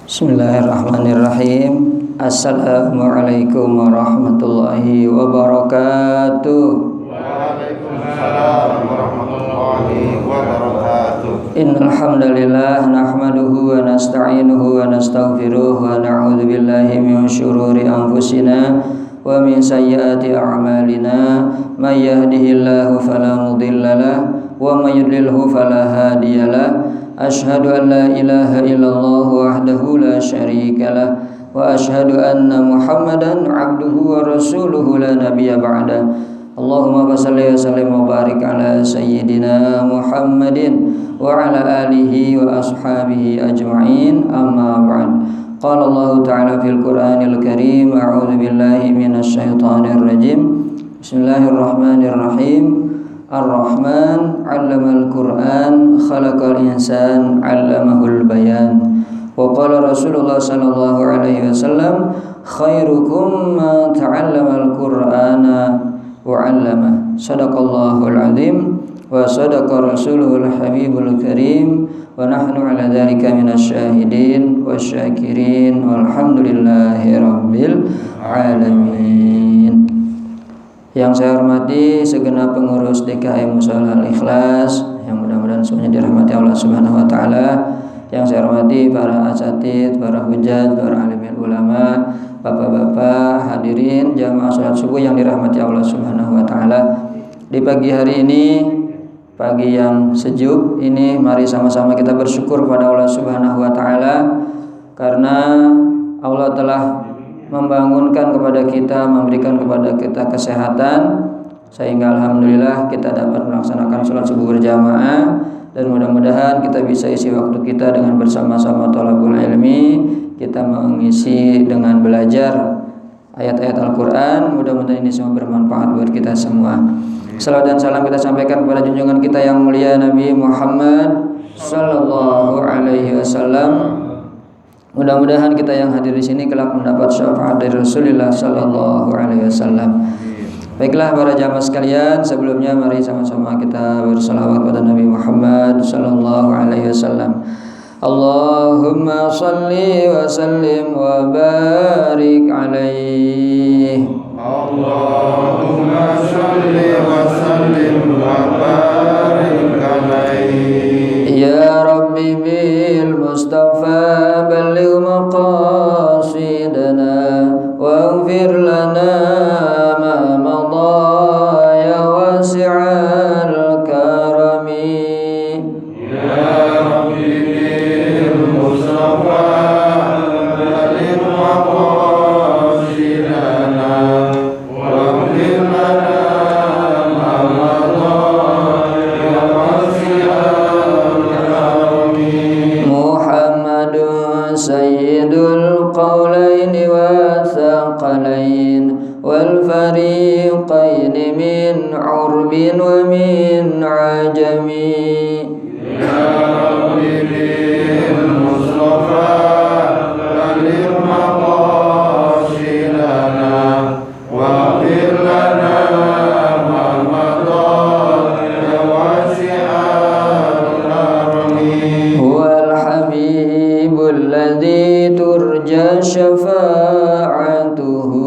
Bismillahirrahmanirrahim. Assalamualaikum warahmatullahi wabarakatuh. Waalaikumsalam warahmatullahi wabarakatuh. Innal hamdalillah nahmaduhu wa nasta'inuhu wa nastaghfiruh wa na'udzu billahi min syururi anfusina wa min sayyiati a'malina. May yahdihillahu fala mudhillalah wa may yudlilhu fala hadiyalah. Asyhadu an la ilaha illallah wahdahu la syarikalah wa asyhadu anna Muhammadan abduhu wa rasuluhu la nabiyya ba'da. Allahumma shalli wa sallim wa barik ala sayyidina Muhammadin wa ala alihi wa ashabihi ajma'in, amma ba'd. Qala Allah ta'ala fil Qur'anil Karim, a'udzu billahi minasy syaithanir rajim. Bismillahirrahmanirrahim. Ar-Rahman 'allamal Qur'an, khalaqal insan 'allamahul bayan. Wa qala Rasulullah sallallahu alaihi wasallam, khairukum man ta'allamal Qur'ana wa 'allama. Shadaqallahul 'azim wa sadaqa rasuluhul habibul karim wa nahnu 'ala dzalika minasy syahidin wasyakirin walhamdulillahi rabbil alamin. Yang saya hormati segenap pengurus DKM Mushola Al-Ikhlas yang mudah-mudahan semuanya dirahmati Allah Subhanahu wa taala. Yang saya hormati para asatidz, para hujjat, para alimul ulama, bapak-bapak, hadirin jamaah salat subuh yang dirahmati Allah Subhanahu wa taala. Di pagi hari ini, pagi yang sejuk ini, mari sama-sama kita bersyukur kepada Allah Subhanahu wa taala karena Allah telah membangunkan kepada kita, memberikan kepada kita kesehatan sehingga alhamdulillah kita dapat melaksanakan sholat subuh berjamaah, dan mudah-mudahan kita bisa isi waktu kita dengan bersama-sama thalabul ilmi, kita mengisi dengan belajar ayat-ayat Al-Quran. Mudah-mudahan ini semua bermanfaat buat kita semua. Salawat dan salam kita sampaikan kepada junjungan kita yang mulia Nabi Muhammad sallallahu alaihi wasallam. Mudah-mudahan kita yang hadir di sini kelak mendapat syafaat dari Rasulullah sallallahu alaihi wasallam. Baiklah para jamaah sekalian, sebelumnya mari sama-sama kita bersalawat kepada Nabi Muhammad sallallahu alaihi wasallam. Allahumma shalli wa sallim wa barik alaihi. Allahumma shalli wa sallim wa barik alaihi. Ya Rabbi bil Mustafa balligh maqasidana waghfir lana ma madha ya wasi'al karami. Ya Rabbi bil Mustafa balligh maqasidana waghfir lana ma madha ya wasi'al karami. Muhammadun sayyidul qawlaini wa thaqalain wal fariqaini min urbin wa min ajami. Ya Rabbi bil Mustafa balligh maqasidana waghfir lana ma madha ya wasi'al karami. Huwal habibul ladzi turja syafa'atuhu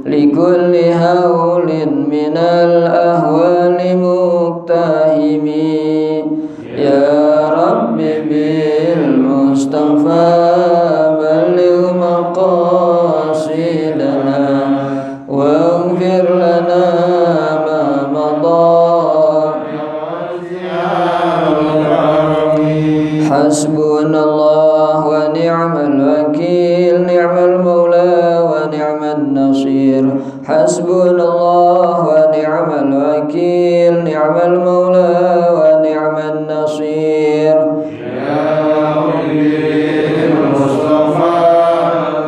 likulli haulin minal ahwali muqtahimi. Ya Rabbi bil Mustafa balligh maqasidana waghfir lana ma madha Ya wasi'al karami. Hasbunallah wa ni'mal wakil, ni'mal maula wa ni'man nasir. Hasbunallah wa ni'mal wakil, ni'mal maula wa ni'man nasir. Ya Rabbi bil Mustafa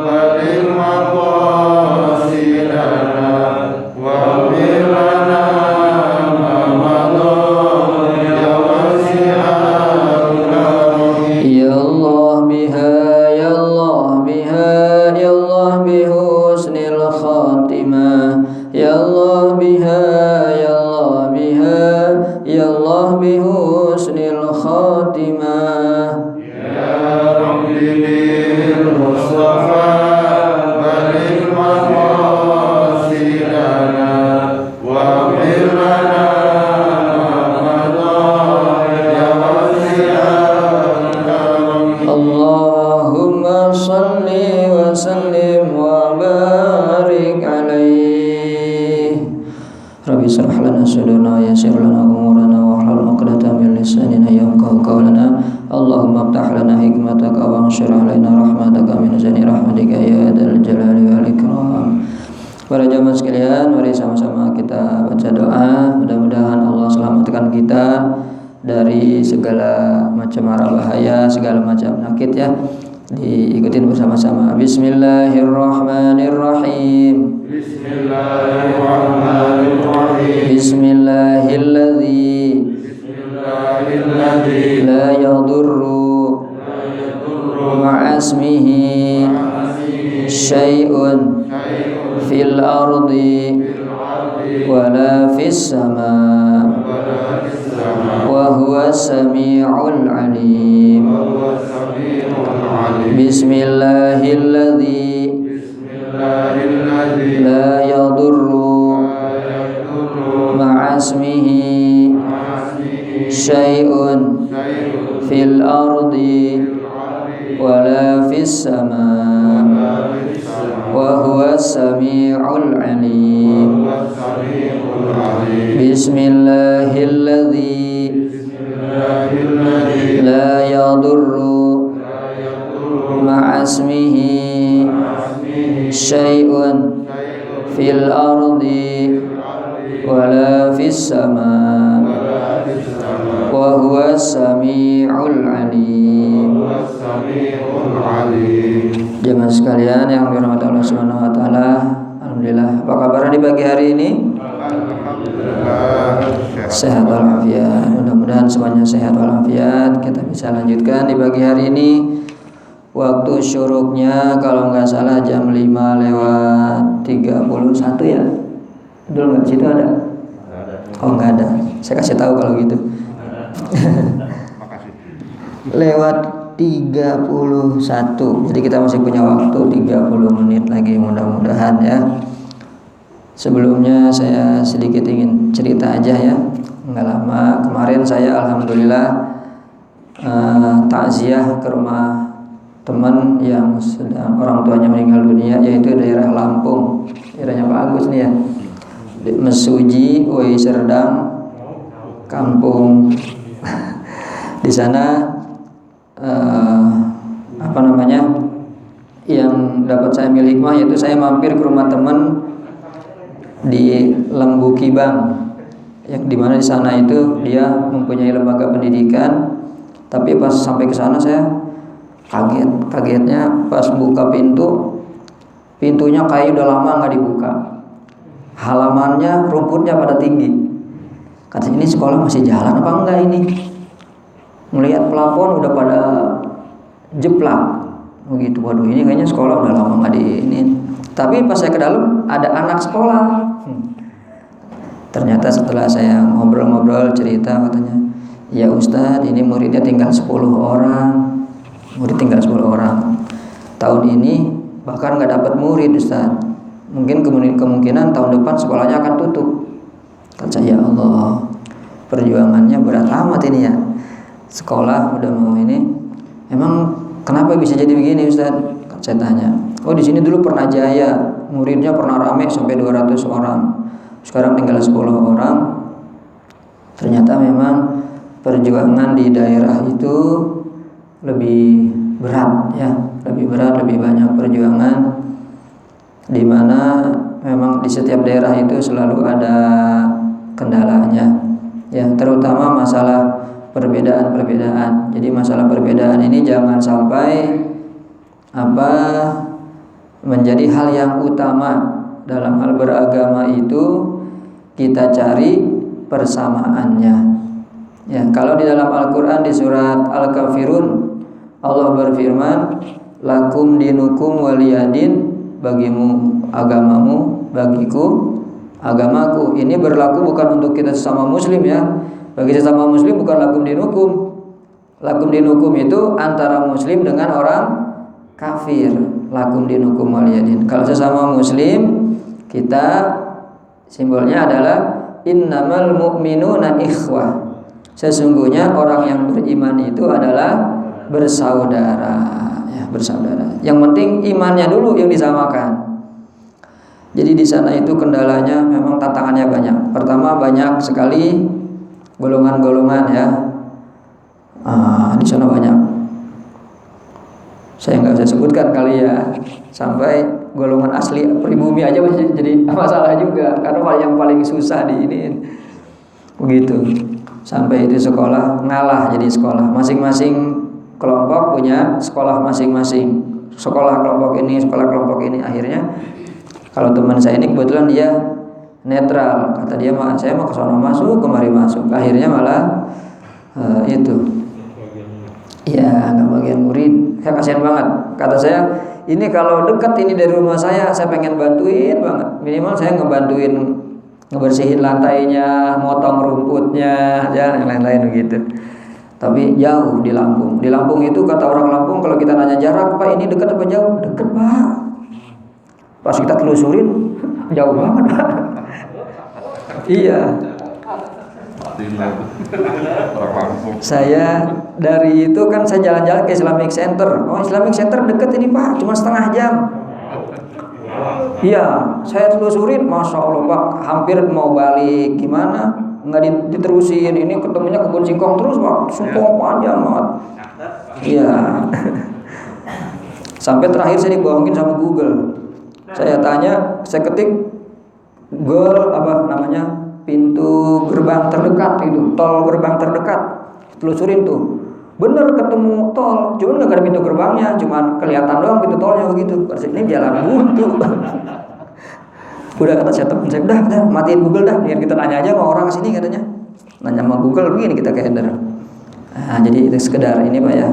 balligh maqasidana waghfir lana ma madha ya wasi'al karami. Ya Allah biha, ya Allah biha, ya Allah bihusnil khatimah. Ya Allah biha, ya Allah biha, ya Allah bihusnil khatimah. khatimah. Ya Rabbi bil Mustafa balil maqasidana wa lana Allahumma salli wa sallim wa barik alaihi. Rabbi shrah lana sadrana wa yassir lana umurana wa hlul 'uqdatam min lisanina yafqahu qawlana. Allahumma iftah lana hikmataka wa anshur alaina rahmataka min zani rahmatika ya dzal jalali wal ikram. Para jamaah sekalian, mari sama-sama kita baca doa. Mudah-mudahan Allah selamatkan kita dari segala macam mara bahaya, segala macam penyakit ya. Diikutin bersama-sama. Bismillahirrahmanirrahim. Bismillahirrahmanirrahim. Bismillahilladzi la yadurru ma'asmihi syai'un fil ardi wala fis sama wa huwa sami'ul alim. Bismillahilladzi la yadurru ma'asmihi syai'un fil ardi wala fis sama wa huwa sami'ul alim. Bismillahilladzi la yadurru ma'asmihi syai'un fil ardi wala fis sama wa huwa sami'ul alim. Jemaah sekalian yang dirahmati Allah Subhanahu wa taala, alhamdulillah. Apa kabar di pagi hari ini? Sehat walafiat. Mudah-mudahan semuanya sehat walafiat. Kita bisa lanjutkan di pagi hari ini. Waktu syuruknya kalau nggak salah jam 5:31 ya. Betul nggak? Situ ada? Oh nggak ada. Saya kasih tahu kalau gitu. Lewat 31. Jadi kita masih punya waktu 30 menit lagi mudah-mudahan ya. Sebelumnya saya sedikit ingin cerita aja ya. Nggak lama kemarin saya alhamdulillah takziah ke rumah teman yang sedang orang tuanya meninggal dunia, yaitu daerah Lampung, daerahnya Pak Agus nih ya, Mesuji, Woi Serdang, Kampung. Di sana yang dapat saya ambil hikmah yaitu saya mampir ke rumah teman di Lembu Kibang, yang dimana di sana itu dia mempunyai lembaga pendidikan. Tapi pas sampai ke sana saya kagetnya pas buka pintunya kayak udah lama nggak dibuka, halamannya rumputnya pada tinggi. Kata ini sekolah masih jalan apa enggak ini? Melihat plafon udah pada jeplak begitu. Waduh, ini kayaknya sekolah udah lama nggak di ini. Tapi pas saya ke dalam ada anak sekolah. Ternyata setelah saya ngobrol-ngobrol cerita, katanya, ya Ustadz, ini muridnya tinggal 10 orang. Murid tinggal 10 orang. Tahun ini bahkan nggak dapat murid Ustadz. Mungkin kemungkinan tahun depan sekolahnya akan tutup. Kata saya, ya Allah, perjuangannya berat amat ini ya. Sekolah udah mau ini. Emang kenapa bisa jadi begini Ustadz? Saya tanya. Oh, di sini dulu pernah jaya, muridnya pernah rame sampai 200 orang. Sekarang tinggal 10 orang. Ternyata memang perjuangan di daerah itu lebih berat ya, lebih berat, lebih banyak perjuangan, di mana memang di setiap daerah itu selalu ada kendalanya ya, terutama masalah perbedaan-perbedaan. Jadi masalah perbedaan ini jangan sampai menjadi hal yang utama. Dalam hal beragama itu kita cari persamaannya ya. Kalau di dalam Al-Quran di surat Al-Kafirun Allah berfirman, lakum dinukum waliyadin, bagimu agamamu, bagiku agamaku. Ini berlaku bukan untuk kita sesama muslim ya. Bagi sesama muslim bukan lakum dinukum, Lakum dinukum itu antara muslim dengan orang kafir. Lakum dinukum waliyadin. Kalau sesama muslim, kita simbolnya adalah innamal mu'minuna ikhwah. Sesungguhnya orang yang beriman itu adalah bersaudara, ya, bersaudara. Yang penting imannya dulu yang disamakan. Jadi di sana itu kendalanya memang tantangannya banyak. Pertama, banyak sekali golongan-golongan, ya. Di sana banyak. Saya nggak bisa sebutkan kali ya. Sampai golongan asli pribumi aja masih jadi masalah juga. Karena yang paling susah di ini begitu. Sampai itu sekolah ngalah jadi sekolah. Masing-masing kelompok punya sekolah masing-masing. Sekolah kelompok ini, sekolah kelompok ini. Akhirnya kalau teman saya ini kebetulan dia netral, kata dia saya mau ke sono masuk, kemari masuk. Akhirnya malah itu, ya nggak bagian murid. Saya kasihan banget. Kata saya, ini kalau dekat ini dari rumah saya pengen bantuin banget. Minimal saya ngebantuin ngebersihin lantainya, motong rumputnya, ya yang lain-lain begitu. Tapi jauh di Lampung. Di Lampung itu kata orang Lampung kalau kita nanya jarak, Pak ini dekat apa jauh? Dekat, Pak. Pas kita telusurin jauh banget, Pak. Iya. Saya dari itu kan saya jalan-jalan ke Islamic Center. Oh, Islamic Center dekat ini, Pak, cuma setengah jam. Iya, saya telusurin, masya Allah, Pak, hampir mau balik gimana? Nggak diterusin, ini ketemunya kebun singkong terus, Pak, singkong panjang banget. Iya. Sampai terakhir saya dibohongin sama Google. Saya tanya, saya ketik Google apa namanya, pintu gerbang terdekat itu, tol gerbang terdekat, telusurin tuh, bener ketemu tol, cuman nggak ada pintu gerbangnya, cuman kelihatan doang pintu tolnya begitu. Ini jalan buntu. Udah kata saya teman saya, udah matiin Google dah, biar kita nanya aja sama orang sini katanya, nanya sama Google begini kita keder. Jadi itu sekedar ini Pak ya,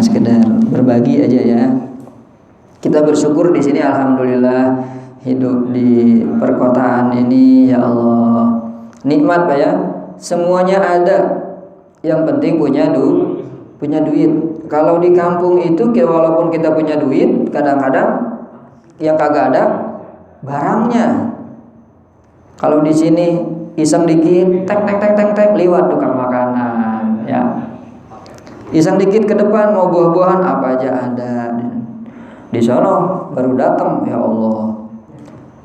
sekedar berbagi aja ya. Kita bersyukur di sini, alhamdulillah hidup di perkotaan ini, ya Allah, nikmat Pak ya. Semuanya ada, yang penting punya duit. Kalau di kampung itu walaupun kita punya duit, kadang-kadang yang kagak ada barangnya. Kalau di sini iseng dikit, teng liwat tukang makanan, ya. Iseng dikit ke depan mau buah-buahan apa aja ada. Di sono baru datang, ya Allah.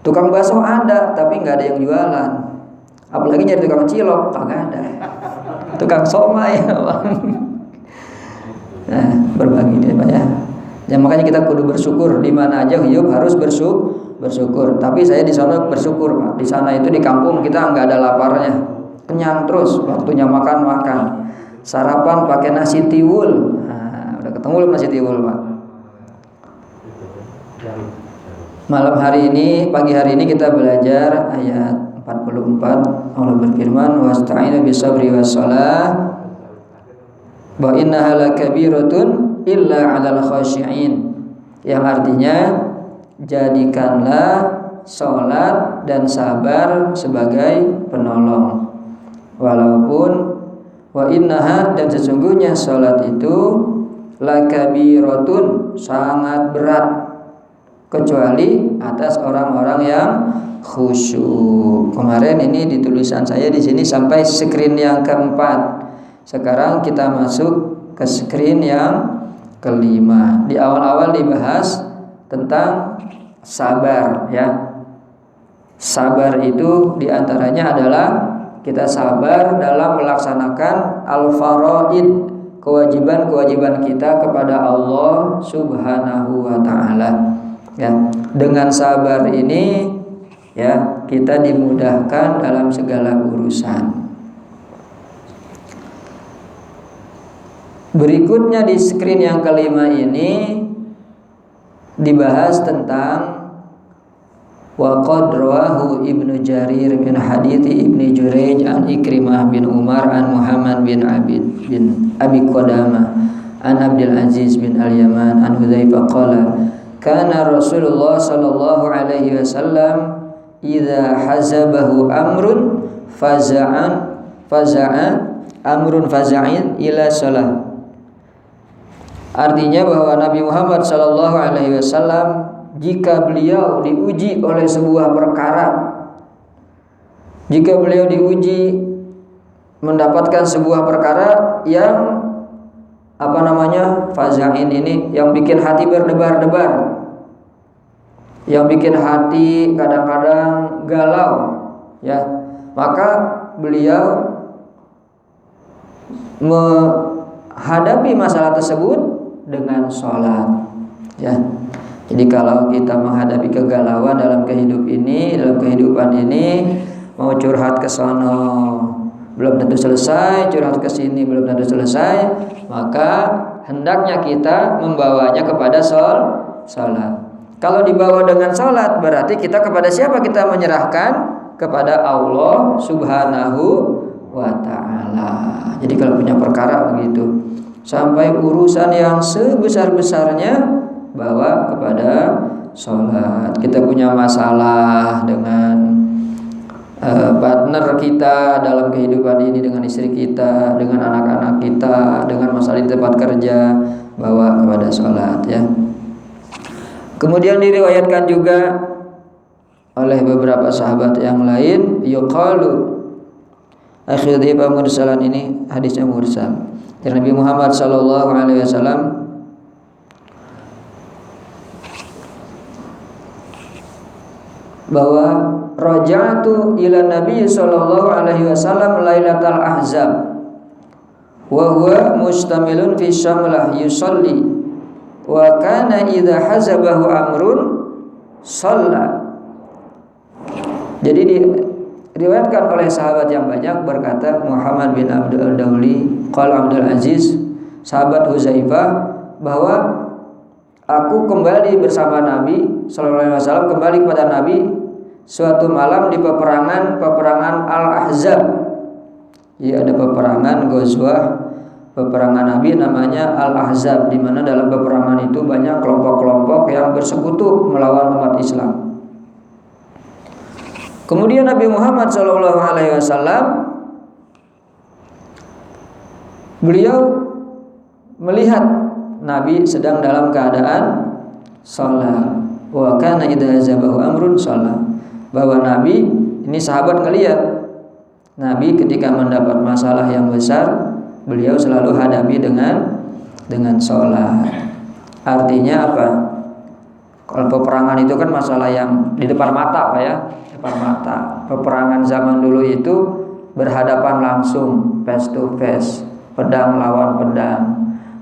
Tukang bakso ada, tapi nggak ada yang jualan. Apalagi nyari tukang cilok, kagak ada. Tukang somai, ya Bang. Nah, berbagi deh Pak ya. Ya makanya kita kudu bersyukur, di mana aja hidup harus bersyukur. Tapi saya di sana bersyukur Pak. Di sana itu di kampung kita nggak ada laparnya, kenyang terus. Waktunya makan. Sarapan pakai nasi tiwul. Nah, udah ketemu belum nasi tiwul Pak? Malam hari ini, pagi hari ini kita belajar ayat 44. Allah berfirman, wasta'inu bisabri wassalah wa innaha lakabiratun illa 'alal khashi'in. Yang artinya, jadikanlah salat dan sabar sebagai penolong. Walaupun wa innaha, dan sesungguhnya salat itu lakabiratun, sangat berat, kecuali atas orang-orang yang khusyuk. Kemarin ini di tulisan saya di sini sampai screen yang keempat. Sekarang kita masuk ke screen yang kelima. Di awal-awal dibahas tentang sabar ya. Sabar itu diantaranya adalah kita sabar dalam melaksanakan al-faraid, kewajiban-kewajiban kita kepada Allah Subhanahu wa ta'ala. Ya, dengan sabar ini ya kita dimudahkan dalam segala urusan. Berikutnya di screen yang kelima ini dibahas tentang wa qad rawahu Ibnu Jarir min hadithi Ibnu Jurayj an Ikrimah bin Umar an Muhammad bin Abi Qadamah an Abdul Aziz bin Al-Yaman an Hudzaifah qala kana Rasulullah sallallahu alaihi wasallam idza hazabahu amrun faza'a amrun faza'in ila shalah. Artinya bahwa Nabi Muhammad sallallahu alaihi wasallam jika beliau diuji oleh sebuah perkara, jika beliau diuji mendapatkan sebuah perkara yang faza'in ini yang bikin hati berdebar-debar, yang bikin hati kadang-kadang galau, ya, maka beliau menghadapi masalah tersebut dengan sholat, ya. Jadi kalau kita menghadapi kegalauan dalam kehidupan ini, mau curhat ke sono belum tentu selesai, curhat ke sini belum tentu selesai, maka hendaknya kita membawanya kepada sholat. Kalau dibawa dengan sholat, berarti kita kepada siapa kita menyerahkan? Kepada Allah Subhanahu wa ta'ala. Jadi kalau punya perkara begitu, sampai urusan yang sebesar-besarnya, bawa kepada sholat. Kita punya masalah dengan partner kita dalam kehidupan ini, dengan istri kita, dengan anak-anak kita, dengan masalah di tempat kerja, bawa kepada sholat, ya. Kemudian diriwayatkan juga oleh beberapa sahabat yang lain, yuqalu, akhirnya mursalan, ini hadisnya mursal dari Nabi Muhammad sallallahu alaihi wasallam, bahwa raja'tu ila Nabi sallallahu alaihi wasallam lailatal ahzab wa huwa mustamilun fi syamlah yusalli wa kana idza hazabahu amrun shalla. Jadi diriwayatkan oleh sahabat yang banyak, berkata Muhammad bin Abdul Dauli qala Abdul Aziz, sahabat Huzaifah, bahwa aku kembali bersama Nabi sallallahu alaihi wasallam, kembali kepada Nabi suatu malam di peperangan Al-Ahzab. Ya, ada peperangan Ghazwah, peperangan Nabi namanya Al-Ahzab, di mana dalam peperangan itu banyak kelompok-kelompok yang bersekutu melawan umat Islam. Kemudian Nabi Muhammad SAW beliau melihat Nabi sedang dalam keadaan salat. Wa kana idza zabahu amrun salat. Bahwa Nabi, ini sahabat ngelihat Nabi ketika mendapat masalah yang besar, beliau selalu hadapi dengan salat. Artinya apa? Kalau peperangan itu kan masalah yang di depan mata, Pak, ya. Depan mata. Peperangan zaman dulu itu berhadapan langsung, face to face, pedang lawan pedang.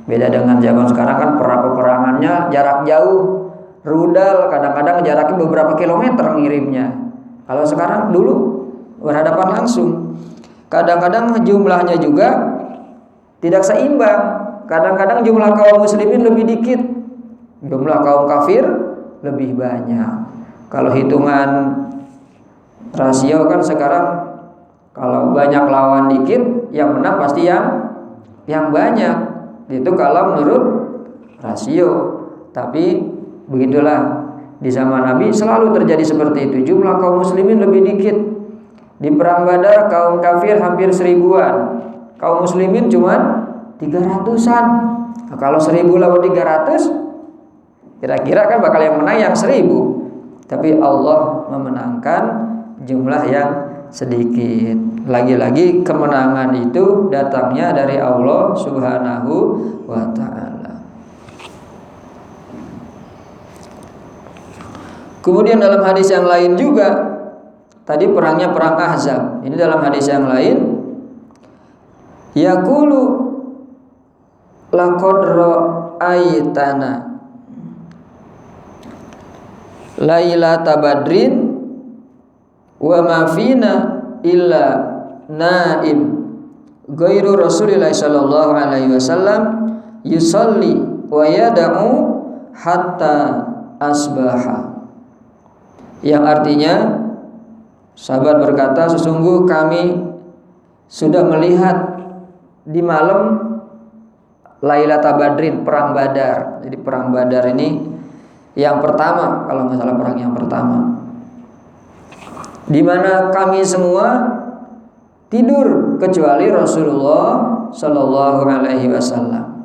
Beda dengan zaman sekarang kan peperangannya jarak jauh, rudal, kadang-kadang jaraknya beberapa kilometer ngirimnya. Kalau sekarang dulu berhadapan langsung. Kadang-kadang jumlahnya juga tidak seimbang. Kadang-kadang jumlah kaum muslimin lebih dikit, jumlah kaum kafir lebih banyak. Kalau hitungan rasio kan sekarang, kalau banyak lawan dikit, yang menang pasti yang banyak. Itu kalau menurut rasio. Tapi begitulah, di zaman Nabi selalu terjadi seperti itu. Jumlah kaum muslimin lebih dikit. Di perang Badar kaum kafir hampir 1000-an, kaum muslimin cuma 300-an. Nah, kalau 1000 lawan 300, kira-kira kan bakal yang menang yang 1000. Tapi Allah memenangkan jumlah yang sedikit. Lagi-lagi kemenangan itu datangnya dari Allah Subhanahu wa ta'ala. Kemudian dalam hadis yang lain juga, tadi perangnya perang Ahzab, ini dalam hadis yang lain, yaqulu laqad ra'aitana lailata badrin wa ma fina illa naim ghairu Rasulillah sallallahu alaihi wasallam yusalli wa yad'u hatta asbaha. Yang artinya, sahabat berkata, sesungguh kami sudah melihat di malam Lailata Badrin, perang Badar. Jadi perang Badar ini yang pertama, kalau nggak salah perang yang pertama, di mana kami semua tidur kecuali Rasulullah sallallahu alaihi wasallam.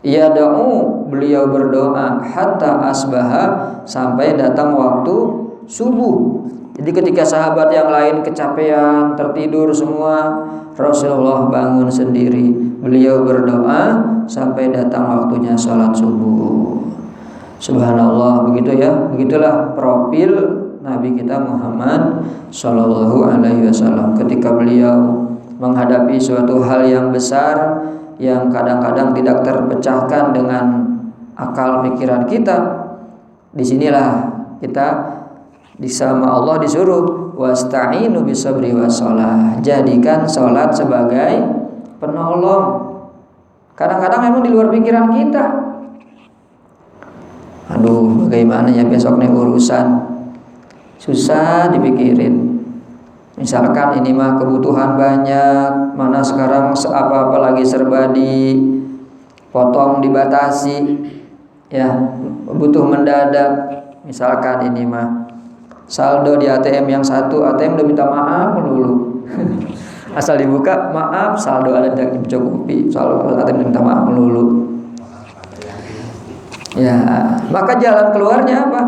Yada'u, beliau berdoa hatta asbaha, sampai datang waktu subuh. Jadi ketika sahabat yang lain kecapean, tertidur semua, Rasulullah bangun sendiri. Beliau berdoa sampai datang waktunya sholat subuh. Subhanallah, begitu ya. Begitulah profil Nabi kita Muhammad sallallahu alaihi wasallam. Ketika beliau menghadapi suatu hal yang besar, yang kadang-kadang tidak terpecahkan dengan akal pikiran kita, disinilah kita sama Allah disuruh wasta'inu bisabri wassalah, jadikan sholat sebagai penolong. Kadang-kadang memang di luar pikiran kita. Aduh, bagaimana ya besok nih urusan, susah dipikirin. Misalkan ini mah kebutuhan banyak, mana sekarang apa-apa lagi serba dipotong, dibatasi, ya butuh mendadak. Misalkan ini mah saldo di ATM yang satu, ATM udah minta maaf melulu. Asal dibuka, maaf, saldo ada yang mencukupi, saldo ATM minta maaf melulu. Ya, maka jalan keluarnya apa?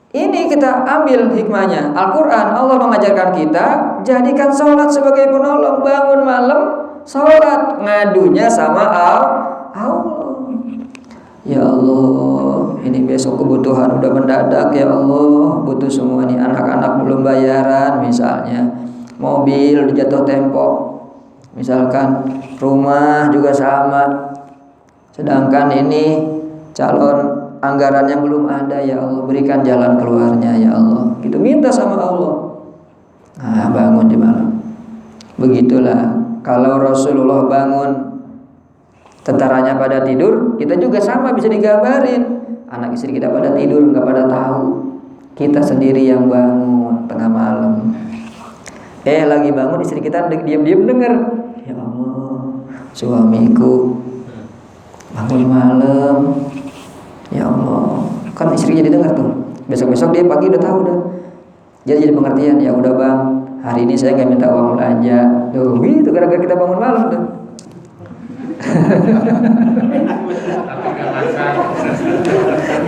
Ini kita ambil hikmahnya. Al-Quran, Allah mengajarkan kita jadikan sholat sebagai penolong. Bangun malam, sholat, ngadunya sama Allah. Ya Allah, ini besok kebutuhan udah mendadak ya Allah. Butuh semua nih, anak-anak belum bayaran misalnya, mobil jatuh tempo, misalkan rumah juga sama. Sedangkan ini calon anggarannya belum ada, ya Allah berikan jalan keluarnya ya Allah. Gitu minta sama Allah. Nah, bangun di malam. Begitulah kalau Rasulullah bangun, tentaranya pada tidur, kita juga sama bisa digambarin. Anak istri kita pada tidur, nggak pada tahu. Kita sendiri yang bangun tengah malam. Lagi bangun istri kita diam-diam dengar, ya Allah, suamiku bangun malam. Ya Allah, kan istri jadi dengar tuh. Besok-besok dia pagi udah tahu dah. Jadi pengertian, ya udah bang, hari ini saya nggak minta uang belanja. Tuh, gitu gara-gara kita bangun malam tuh.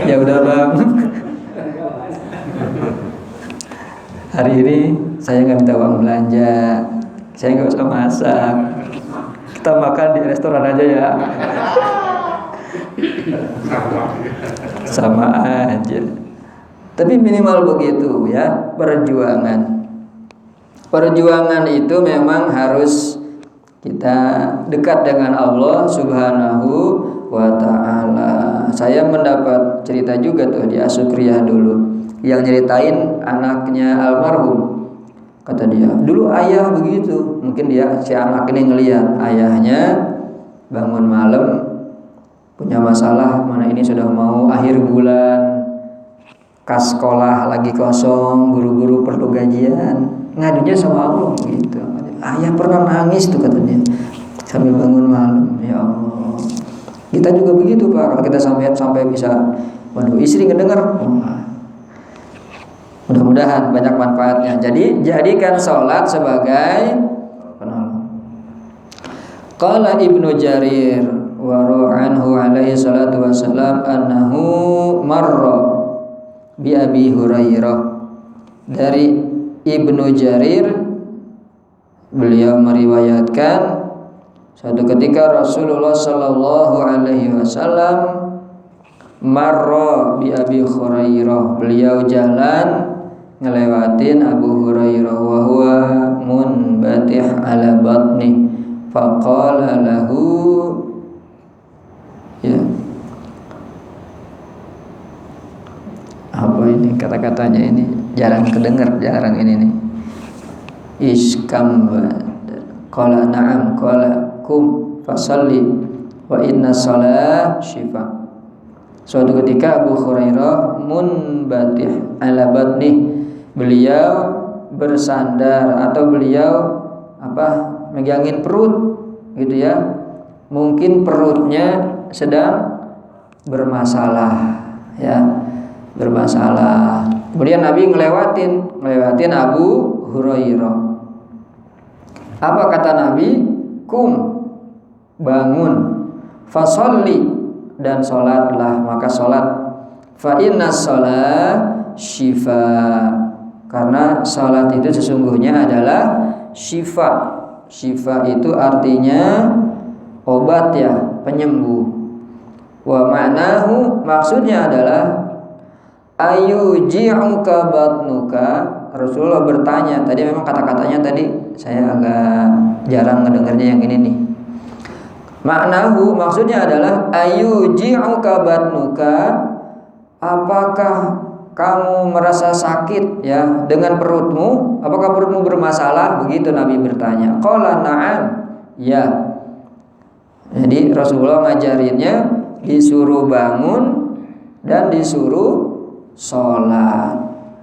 Ya udah bang, hari ini saya nggak minta uang belanja, saya nggak usah masak, kita makan di restoran aja ya. Sama aja. Tapi minimal begitu ya, perjuangan itu memang harus kita dekat dengan Allah Subhanahu wa ta'ala. Saya mendapat cerita juga tuh di Asukriyah dulu, yang nyeritain anaknya almarhum. Kata dia, dulu ayah begitu. Mungkin si anak ini ngelihat ayahnya bangun malam punya masalah, mana ini sudah mau akhir bulan, kas sekolah lagi kosong, guru-guru perlu gajian, ngadunya sama Allah gitu. Ayah pernah nangis tuh katanya sambil bangun malam. Ya Allah, kita juga begitu Pak. Kalau kita sampai bisa, waduh istri ngedenger, mudah-mudahan banyak manfaatnya. Jadi jadikan sholat sebagai penolong. Qala Ibnu Jarir wa anhu alaihi salatu wassalam annahu marra bi Abi Hurairah. Dari Ibnu Jarir, beliau meriwayatkan suatu ketika Rasulullah sallallahu alaihi wasallam marra bi Abi Hurairah, beliau jalan ngelewatin Abu Hurairah wa huwa munbatih ala batni faqala lahu, ya apa ini kata-katanya ini jarang kedengar, jarang ini nih. Iskam qala na'am qala kum fasalli wa inna shalah syifa. Suatu ketika Abu Hurairah munbatih ala batnih, beliau bersandar atau beliau megangin perut gitu ya. Mungkin perutnya sedang bermasalah ya, bermasalah. Kemudian Nabi ngelewatin Abu Hurairah. Apa kata Nabi? Kum, bangun, fasolli, dan sholatlah. Maka sholat, fa inna sholat syifa, karena sholat itu sesungguhnya adalah syifa. Syifa itu artinya obat ya, penyembuh. Wa ma'nahu, maksudnya adalah ayuji'uka batnuka. Rasulullah bertanya, tadi memang kata-katanya tadi saya agak jarang ngedengarnya yang ini nih. Maknahu, maksudnya adalah ayuji'uka batnuka, apakah kamu merasa sakit ya dengan perutmu? Apakah perutmu bermasalah? Begitu Nabi bertanya. Qala na'am, ya. Jadi Rasulullah ngajarinnya disuruh bangun dan disuruh sholat.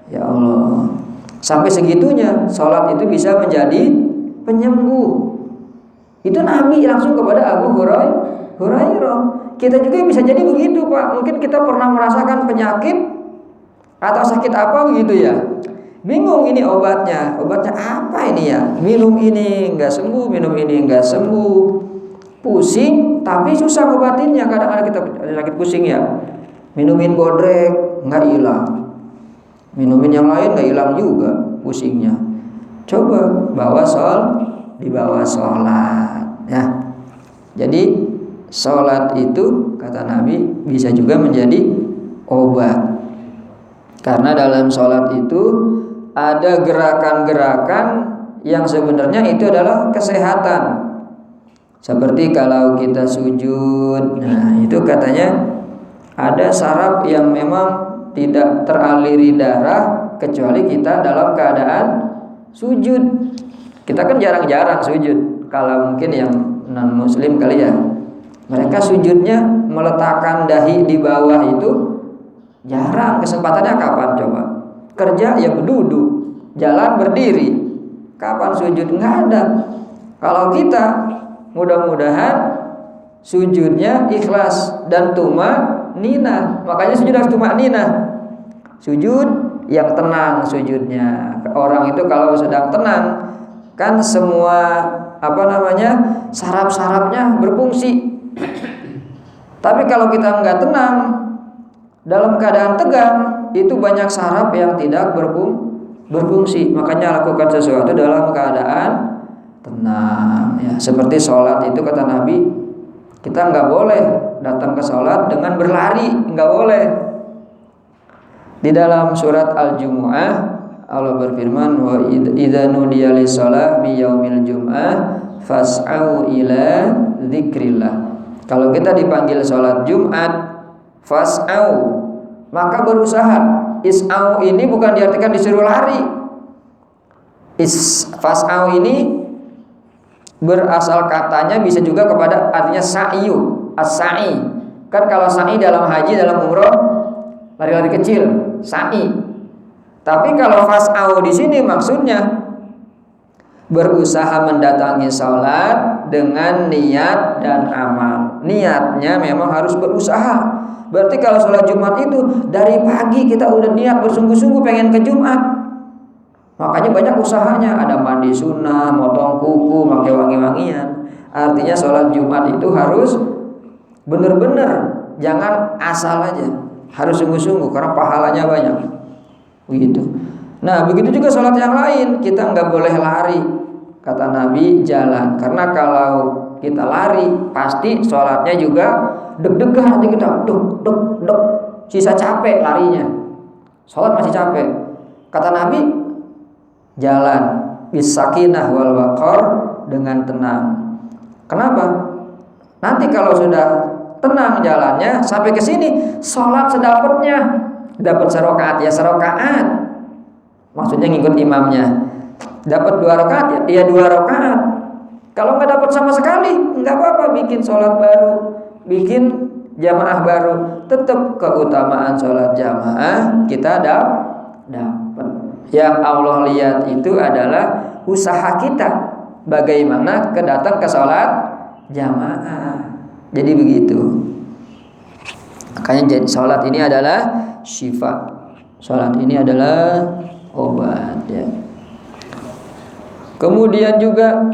Ya Allah, sampai segitunya sholat itu bisa menjadi penyembuh. Itu Nabi langsung kepada Abu Hurairah. Kita juga bisa jadi begitu, Pak. Mungkin kita pernah merasakan penyakit atau sakit apa begitu ya. Bingung ini obatnya apa ini ya? Minum ini nggak sembuh, minum ini nggak sembuh. Pusing tapi susah ngobatinnya. Kadang-kadang kita sakit pusing ya, minumin bodrek nggak hilang, minumin yang lain nggak hilang juga pusingnya. Coba dibawa sholat ya. Jadi sholat itu kata Nabi bisa juga menjadi obat, karena dalam sholat itu ada gerakan-gerakan yang sebenarnya itu adalah kesehatan. Seperti kalau kita sujud, nah itu katanya ada saraf yang memang tidak teraliri darah kecuali kita dalam keadaan sujud. Kita kan jarang-jarang sujud. Kalau mungkin yang non muslim kali ya, mereka sujudnya meletakkan dahi di bawah itu jarang. Kesempatannya kapan coba? Kerja ya berduduk, jalan berdiri. Kapan sujud? Nggak ada. Kalau kita mudah-mudahan sujudnya ikhlas dan tumanina. Makanya sujud harus tumanina. Sujud yang tenang sujudnya. Orang itu kalau sedang tenang kan semua saraf-sarafnya berfungsi. Tapi kalau kita nggak tenang, dalam keadaan tegang, itu banyak saraf yang tidak berfungsi. Makanya lakukan sesuatu dalam keadaan tenang ya. Seperti sholat itu kata Nabi, kita nggak boleh datang ke sholat dengan berlari, nggak boleh. Di dalam surat Al-Jumu'ah Allah berfirman, wa idza nudiya lis-shalah mi yaumil jum'ah fas'au ila dzikrillah. Kalau kita dipanggil sholat Jumat, fas'au, maka berusaha. Is'au ini bukan diartikan disuruh lari. Fas'au ini berasal katanya bisa juga kepada artinya sa'yu, as-sa'i. Kan kalau sa'i dalam haji, dalam umroh lari-lari kecil, sa'i. Tapi kalau fas'au di sini maksudnya berusaha mendatangi salat dengan niat dan amal. Niatnya memang harus berusaha. Berarti kalau sholat Jumat itu dari pagi kita udah niat bersungguh-sungguh pengen ke Jumat. Makanya banyak usahanya, ada mandi sunnah, motong kuku, pakai wangi-wangian. Artinya sholat Jumat itu harus benar-benar, jangan asal aja, harus sungguh-sungguh karena pahalanya banyak. Begitu. Nah, begitu juga sholat yang lain, kita nggak boleh lari. Kata Nabi, jalan. Karena kalau kita lari, pasti sholatnya juga deg-degan hati kita, deg. Sisa capek larinya. Sholat masih capek. Kata Nabi, jalan bisakinah wal waqar, dengan tenang. Kenapa? Nanti kalau sudah tenang jalannya sampai ke sini, sholat sedapatnya, dapat serokaat ya serokaat. Maksudnya ngikut imamnya. Dapat 2 rakaat ya 2 rakaat. Kalau nggak dapat sama sekali, nggak apa-apa, bikin sholat baru, bikin jamaah baru. Tetap keutamaan sholat jamaah kita dapat. Yang Allah lihat itu adalah usaha kita bagaimana datang ke sholat jamaah. Jadi begitu. Makanya sholat ini adalah syifa. Sholat ini adalah obat ya. Kemudian juga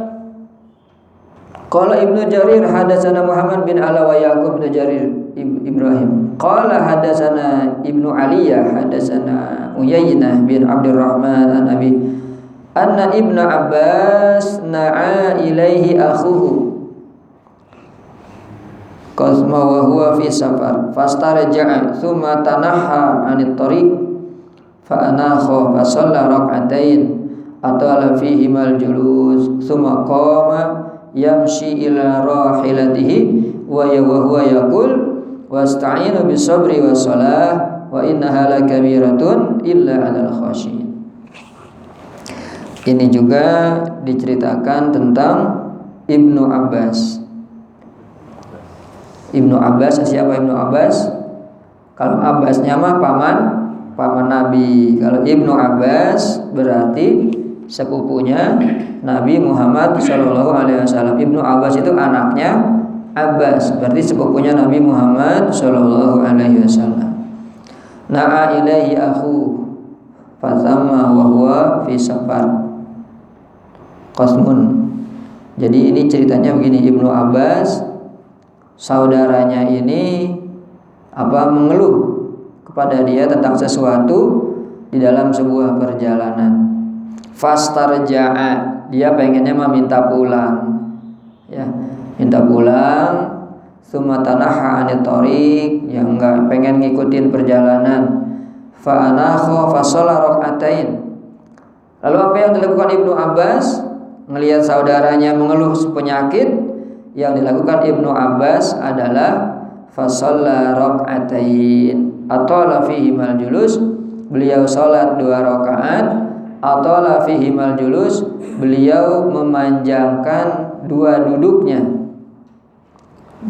Qala Ibnu Jarir hadatsana Muhammad bin Ala wa Yaqub bin Jarir Ibrahim. Qala hadatsana Ibnu Aliyah hadatsana Uyainah bin Abdurrahman an Abi anna Ibnu Abbas na'a ilaihi akhuhu qasma wa huwa fi safar fastarja'a thumma tanaha 'anit tariq fa anakha fa shalla rak'atain atala fihi mal julus thumma qama yamshi ila rahilatihi wa huwa yaqul wasta'inu bis sabri was salah wa innaha lakabiratun illa 'alal khashiyin. Ini juga diceritakan tentang Ibnu Abbas. Ibnu Abbas, siapa Ibnu Abbas? Kalau Abbasnya mah paman Nabi. Kalau Ibnu Abbas berarti sepupunya Nabi Muhammad SAW. Ibnu Abbas itu anaknya Abbas, berarti sepupunya Nabi Muhammad SAW. Na'a ilaihi akhu fatama wa huwa fi safar qasmun. Jadi ini ceritanya begini, Ibnu Abbas saudaranya ini mengeluh kepada dia tentang sesuatu di dalam sebuah perjalanan. Fastarja'a, dia pengennya minta pulang, ya, minta pulang. Tsumma tanaha 'anit thariq, yang enggak pengen ngikutin perjalanan. Fa anakha fa shalla rak'atain. Lalu apa yang dilakukan Ibnu Abbas? Melihat saudaranya mengeluh penyakit, yang dilakukan Ibnu Abbas adalah fa shalla rak'atain atala fihi mal julus. Beliau salat 2 rakaat. Atala fihi mal julus, beliau memanjangkan 2 duduknya.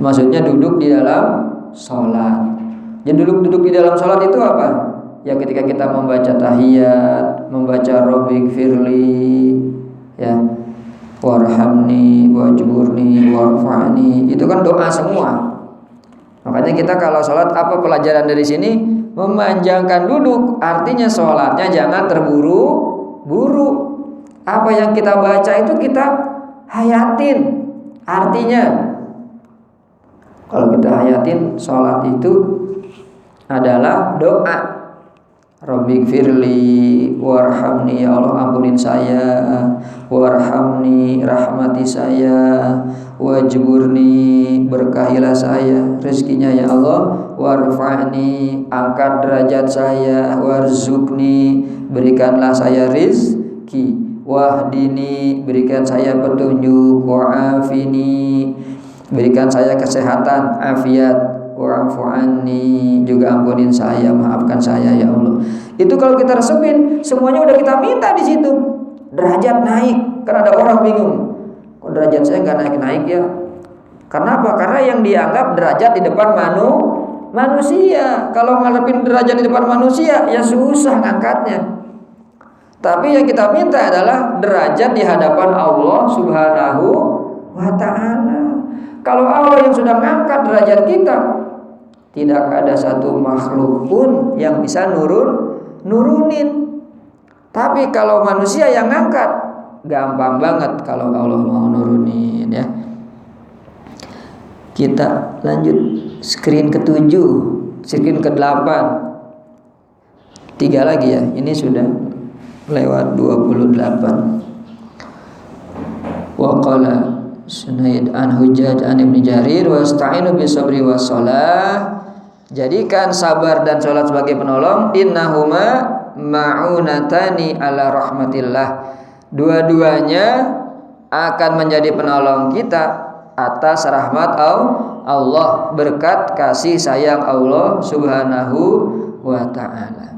Maksudnya duduk di dalam sholat. Jadi duduk di dalam sholat itu apa? Ya ketika kita membaca tahiyat, membaca Rabbik firli, ya, warhamni wajburni warfa'ni, itu kan doa semua. Makanya kita kalau sholat, apa pelajaran dari sini? Memanjangkan duduk, artinya sholatnya jangan terburu-buru. Apa yang kita baca itu kita hayatin. Artinya kalau kita hayatin, sholat itu adalah doa. Rabbik firli warhamni, ya Allah ampunin saya, warhamni rahmati saya, wajburni berkahilah saya rezekinya ya Allah, warfa'ni angkat derajat saya, warzukni berikanlah saya rizki, wahdini berikan saya petunjuk, wa'afini berikan saya kesehatan, afiat, wa'fu anni juga ampunin saya, maafkan saya ya Allah. Itu kalau kita resepin, semuanya udah kita minta di situ. Derajat naik. Kan ada orang bingung, kok derajat saya nggak naik-naik ya? Karena apa? Karena yang dianggap derajat di depan manusia. Kalau ngarepin derajat di depan manusia, ya susah ngangkatnya. Tapi yang kita minta adalah derajat di hadapan Allah Subhanahu wa ta'ala. Kalau Allah yang sudah mengangkat derajat kita, tidak ada satu makhluk pun yang bisa nurunin. Tapi kalau manusia yang ngangkat, gampang banget kalau Allah mau nurunin, ya. Kita lanjut screen ke-7, screen ke-8. 3 lagi ya. Ini sudah lewat 28. Wa qala Sunaid an Hujjaj an Ibnu Jarir wasta'inu bis sabri was shalah. Jadikan sabar dan sholat sebagai penolong. Innahuma ma'unatani ala rahmatillah. Dua-duanya akan menjadi penolong kita atas rahmat Allah, berkat kasih sayang Allah Subhanahu wa ta'ala.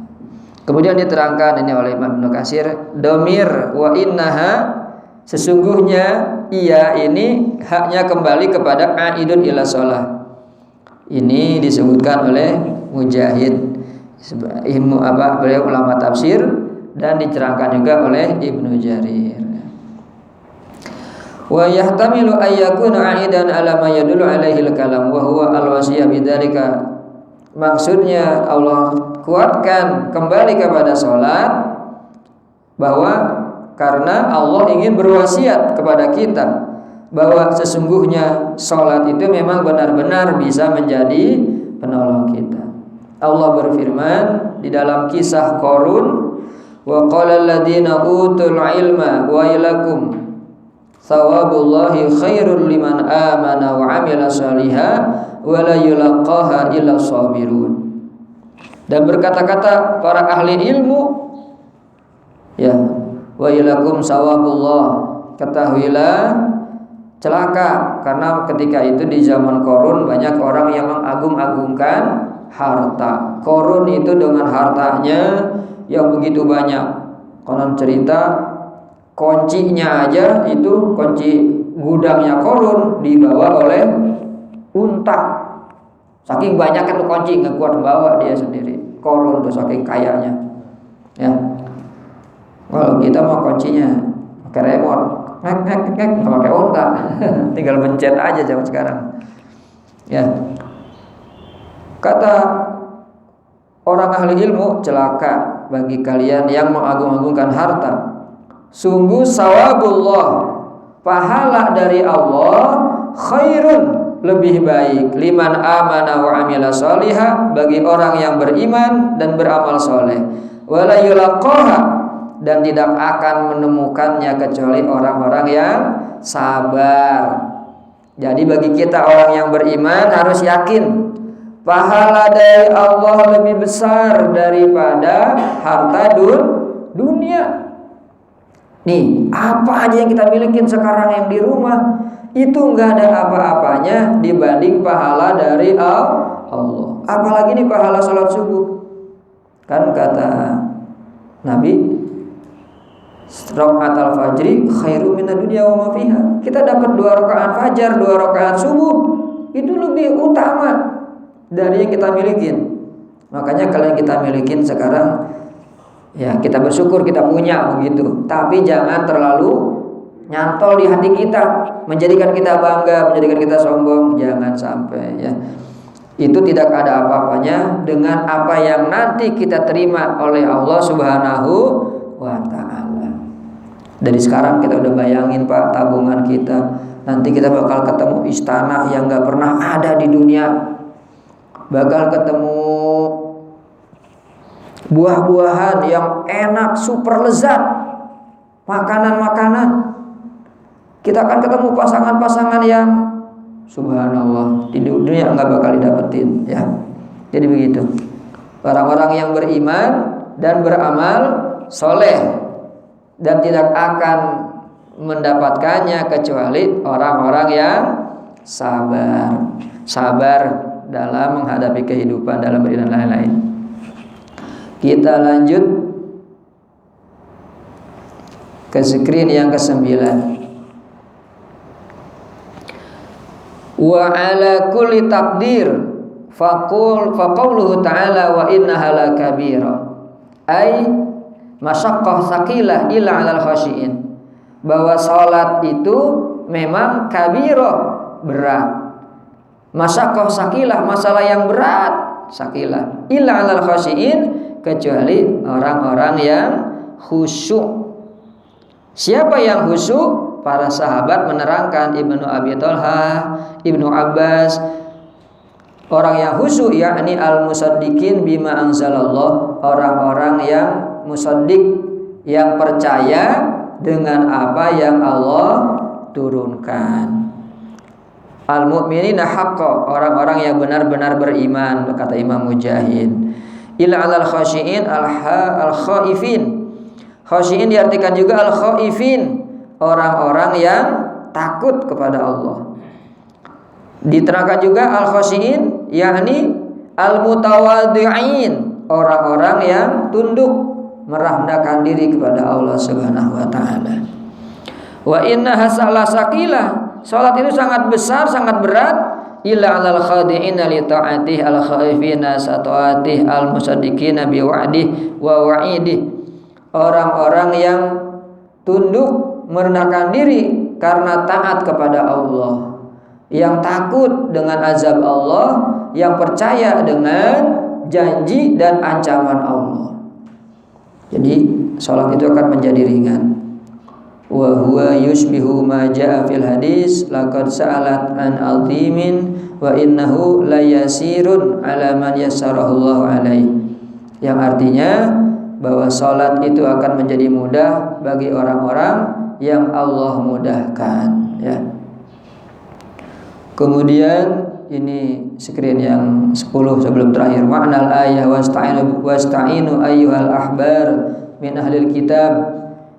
Kemudian diterangkan ini oleh Imam Ibnu Katsir, domir wa innaha, sesungguhnya ia ini haknya kembali kepada aidun ila shalah. Ini disebutkan oleh Mujahid, beliau ulama tafsir, dan diterangkan juga oleh Ibnu Jarir. Wa yahtamilu ayyakuna aidan ala ma yadullu alaihi al-kalam wa huwa al-wasiyah bidzalika. Maksudnya Allah kuatkan kembali kepada salat bahwa karena Allah ingin berwasiat kepada kita bahwa sesungguhnya salat itu memang benar-benar bisa menjadi penolong kita. Allah berfirman di dalam kisah Qarun, wa qala alladziina utul ilma wailakum thawabullahi khairul liman amana wa amila shalihan wa la yulaqaha illa sabirun. Dan berkata-kata para ahli ilmu, ya, wailakum sawabullah, ketahuilah celaka, karena ketika itu di zaman Qarun banyak orang yang mengagung-agungkan harta. Qarun itu dengan hartanya yang begitu banyak, konon cerita kuncinya aja itu, kunci gudangnya Qarun dibawa oleh unta. Saking banyak itu kunci, nggak kuat bawa dia sendiri. Qarun tuh saking kayanya, ya. Kalau kita mau kuncinya pakai remote, nggak pakai unta, tinggal pencet aja zaman sekarang, ya. Kata orang ahli ilmu, celaka bagi kalian yang mengagung-agungkan harta. Sungguh sawabullah, pahala dari Allah, khairun, lebih baik, liman amana wa amila sholihah, bagi orang yang beriman dan beramal soleh. Wala yulaqaha, dan tidak akan menemukannya kecuali orang-orang yang sabar. Jadi bagi kita orang yang beriman harus yakin pahala dari Allah lebih besar daripada harta dunia. Nih, apa aja yang kita milikin sekarang yang di rumah itu nggak ada apa-apanya dibanding pahala dari Allah. Apalagi nih pahala sholat subuh. Kan kata Nabi, rakaat al-fajri khairu minad dunya wa ma fiha. Kita dapat 2 rakaat fajar, 2 rakaat subuh, itu lebih utama dari yang kita milikin. Makanya kalau yang kita milikin sekarang, ya kita bersyukur kita punya begitu. Tapi jangan terlalu nyantol di hati kita, menjadikan kita bangga, menjadikan kita sombong. Jangan sampai, ya. Itu tidak ada apa-apanya dengan apa yang nanti kita terima oleh Allah Subhanahu wa ta'ala. Dari sekarang kita udah bayangin Pak, tabungan kita, nanti kita bakal ketemu istana yang gak pernah ada di dunia, bakal ketemu buah-buahan yang enak, super lezat, makanan-makanan. Kita akan ketemu pasangan-pasangan yang subhanallah di dunia nggak bakal didapetin, ya. Jadi begitu. Orang-orang yang beriman dan beramal soleh, dan tidak akan mendapatkannya kecuali orang-orang yang sabar dalam menghadapi kehidupan, dalam beriman dan lain-lain. Kita lanjut ke screen yang ke-9. Wa ala kulli takdir faqauluhu ta'ala wa innaha lakabira, ay masyaqqah saqilah illa 'alal khashiin, bahwa salat itu memang kabirah, berat. Masyaqqah saqilah, masalah yang berat, saqilah, illa 'alal khashiin, kecuali orang-orang yang khusyuk. Siapa yang khusyuk? Para sahabat menerangkan, Ibnu Abi Thalhah, Ibnu Abbas, orang yang khusyuk yakni al-musaddiqin bima anzalallah, orang-orang yang musaddiq, yang percaya dengan apa yang Allah turunkan. Al-mu'minina haqqan, orang-orang yang benar-benar beriman, berkata Imam Mujahid. Illa 'alal khashiin al-khaifin. Khashiin diartikan juga al-khaifin, orang-orang yang takut kepada Allah. Diterangkan juga al-khashiin yakni al-mutawadhi'in, orang-orang yang tunduk, merendahkan diri kepada Allah Subhanahu wa taala. Wa innaha saqilah, salat itu sangat besar, sangat berat. Illa 'alal khadi'ina li ta'atih al-khaifina sata'atih al-musaddiqina bi wa'dih wa wa'idih, orang-orang yang tunduk, merendahkan diri karena taat kepada Allah, yang takut dengan azab Allah, yang percaya dengan janji dan ancaman Allah. Jadi salat itu akan menjadi ringan. wa huwa yushbihu ma jaa fil hadis laqad sa'alat an azimin wa innahu layasirun ala man yassarahu Allah alaihi, yang artinya bahwa salat itu akan menjadi mudah bagi orang-orang yang Allah mudahkan, ya. Kemudian ini screen yang 10 sebelum terakhir. Ma'nal ayah wasta'inu ayyuhal ahbar min ahlil kitab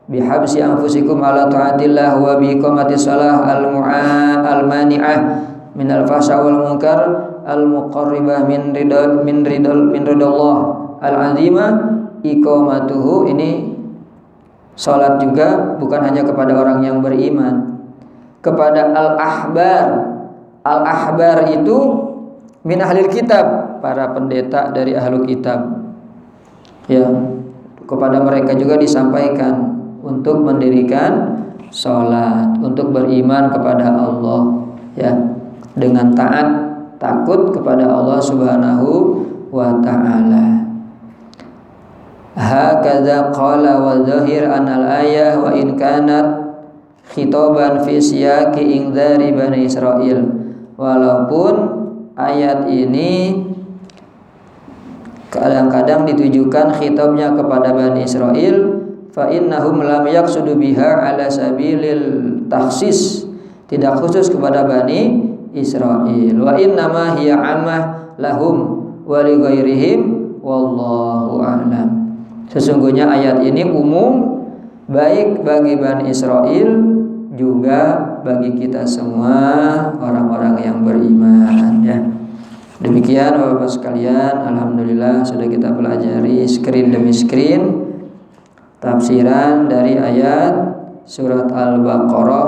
bihabsi anfusikum ala ta'atillah wa biqamati salah al-mani'ah min al-fahsya wal munkar al-muqarribah min ridallah al-azimah iqamatuhu. Ini salat juga bukan hanya kepada orang yang beriman, kepada al-ahbar. Al-ahbar itu min ahlil kitab, para pendeta dari ahlul kitab, ya. Kepada mereka juga disampaikan untuk mendirikan sholat, untuk beriman kepada Allah, ya, dengan taat, takut kepada Allah Subhanahu wa ta'ala. Hakadha qala wa zahir anal ayah wa in kanat khitaban fi siyaqi ingdari Bani Israil. Walaupun ayat ini kadang-kadang ditujukan khitabnya kepada Bani Israel, fa innahum lam yaqsudu biha ala sabilil takhsis, tidak khusus kepada Bani Israel. Wa innama hiya ammah lahum wa li ghairihim wallahu a'lam. Sesungguhnya ayat ini umum, baik bagi Bani Israel juga bagi kita semua orang-orang yang beriman, ya. Demikian Bapak-Bapak sekalian, alhamdulillah sudah kita pelajari screen demi screen tafsiran dari ayat surat Al-Baqarah,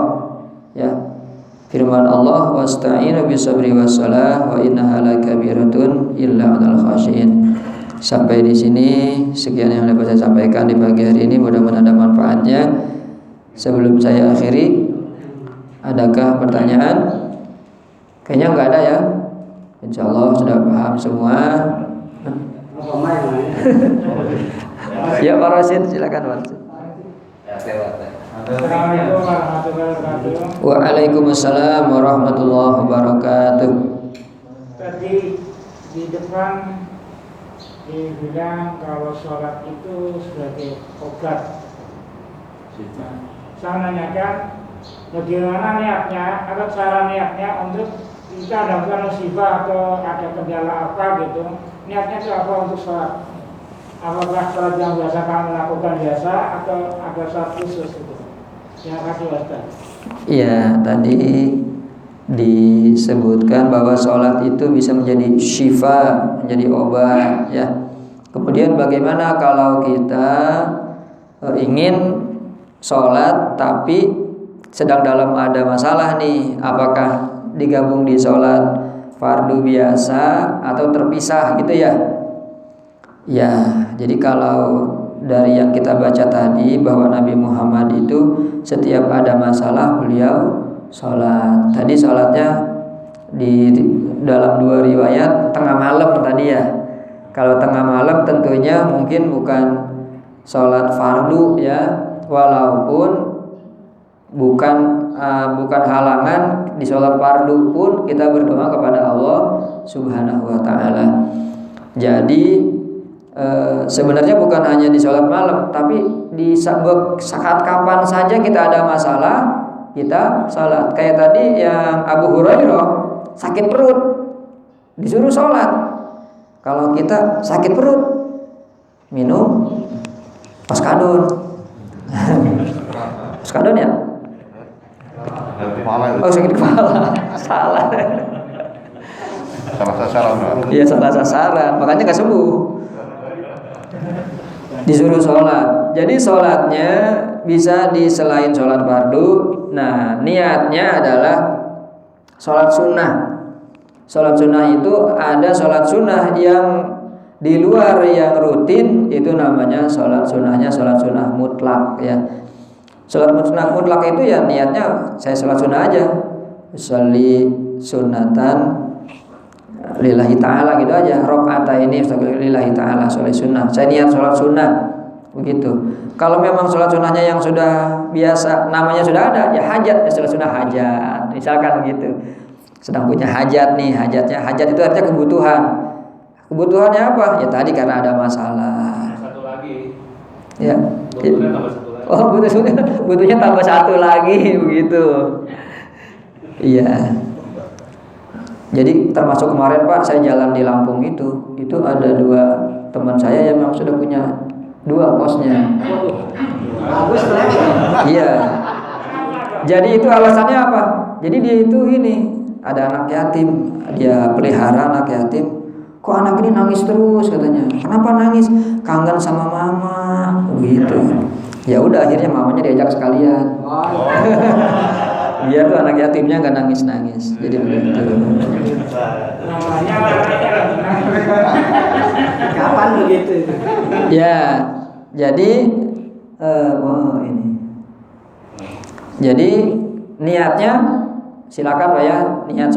ya. Firman Allah, wasta'inu bisabri wassalah wa innaha lakabiratun illa 'alal khashiyin. Sampai di sini sekian yang dapat saya sampaikan di pagi hari ini, mudah-mudahan ada manfaatnya. Sebelum saya akhiri, adakah pertanyaan? Kayaknya enggak ada, ya. Insya Allah sudah paham semua. Ya Pak Rasid, silakan Pak Rasid. Assalamualaikum warahmatullahi wabarakatuh. Waalaikumsalam warahmatullahi wabarakatuh. Tadi di depan dibilang kalau sholat itu sebagai obat. Nah, saya nanyakan bagaimana niatnya atau cara niatnya untuk kita mendapatkan musibah atau ada kendala apa gitu. Niatnya itu apa untuk sholat? Apakah sholat yang biasa kamu lakukan biasa atau ada sholat khusus gitu? Terima kasih Ustaz. Iya, tadi disebutkan bahwa sholat itu bisa menjadi syifa, menjadi obat, ya. Kemudian bagaimana kalau kita ingin sholat tapi sedang dalam ada masalah nih, apakah digabung di sholat fardu biasa atau terpisah gitu, ya. Ya, jadi kalau dari yang kita baca tadi bahwa Nabi Muhammad itu setiap ada masalah beliau sholat. Tadi sholatnya di dalam dua riwayat tengah malam tadi, ya. Kalau tengah malam tentunya mungkin bukan sholat fardu, ya, walaupun bukan halangan di sholat fardu pun kita berdoa kepada Allah Subhanahu wa ta'ala. Jadi sebenarnya bukan hanya di sholat malam, tapi di saat kapan saja kita ada masalah kita sholat. Kayak tadi yang Abu Hurairah sakit perut disuruh sholat. Kalau kita sakit perut minum Oskadon. Oskadon, ya? Oh, sakit kepala. Salah. Salah sasaran. Iya, salah sasaran. Makanya nggak sembuh. Disuruh sholat. Jadi sholatnya bisa di selain sholat fardu. Nah, niatnya adalah sholat sunnah. Sholat sunnah itu ada sholat sunnah yang di luar yang rutin, itu namanya sholat sunnahnya sholat sunnah mutlak, ya. Sholat sunnah mutlak itu ya niatnya saya sholat sunnah aja, sholli sunnatan lillahi ta'ala gitu aja, rakaat ini lillahi ta'ala, sholli sunnah, saya niat sholat sunnah begitu. Kalau memang sholat sunnahnya yang sudah biasa, namanya sudah ada, ya hajat, ya sholat sunnah hajat, misalkan begitu. Sedang punya hajat nih, hajat itu artinya kebutuhan. Kebutuhannya apa? Ya tadi karena ada masalah. Satu lagi. Ya. Butuhnya tambah satu lagi. Oh, butuhnya tambah satu lagi begitu. Iya. Jadi termasuk kemarin Pak, saya jalan di Lampung itu ada 2 teman saya yang memang sudah punya 2 kosnya. Bagus lah. Iya. Jadi itu alasannya apa? Jadi dia itu ada anak yatim, dia pelihara anak yatim. Kok anak ini nangis terus katanya? Kenapa nangis? Kangen sama mama, begitu. Ya udah akhirnya mamanya diajak sekalian. Dia tuh anak yatimnya nggak nangis. Jadi begitu. Kapan begitu? Ya, jadi Jadi niatnya silakan Pak ya, niat sholat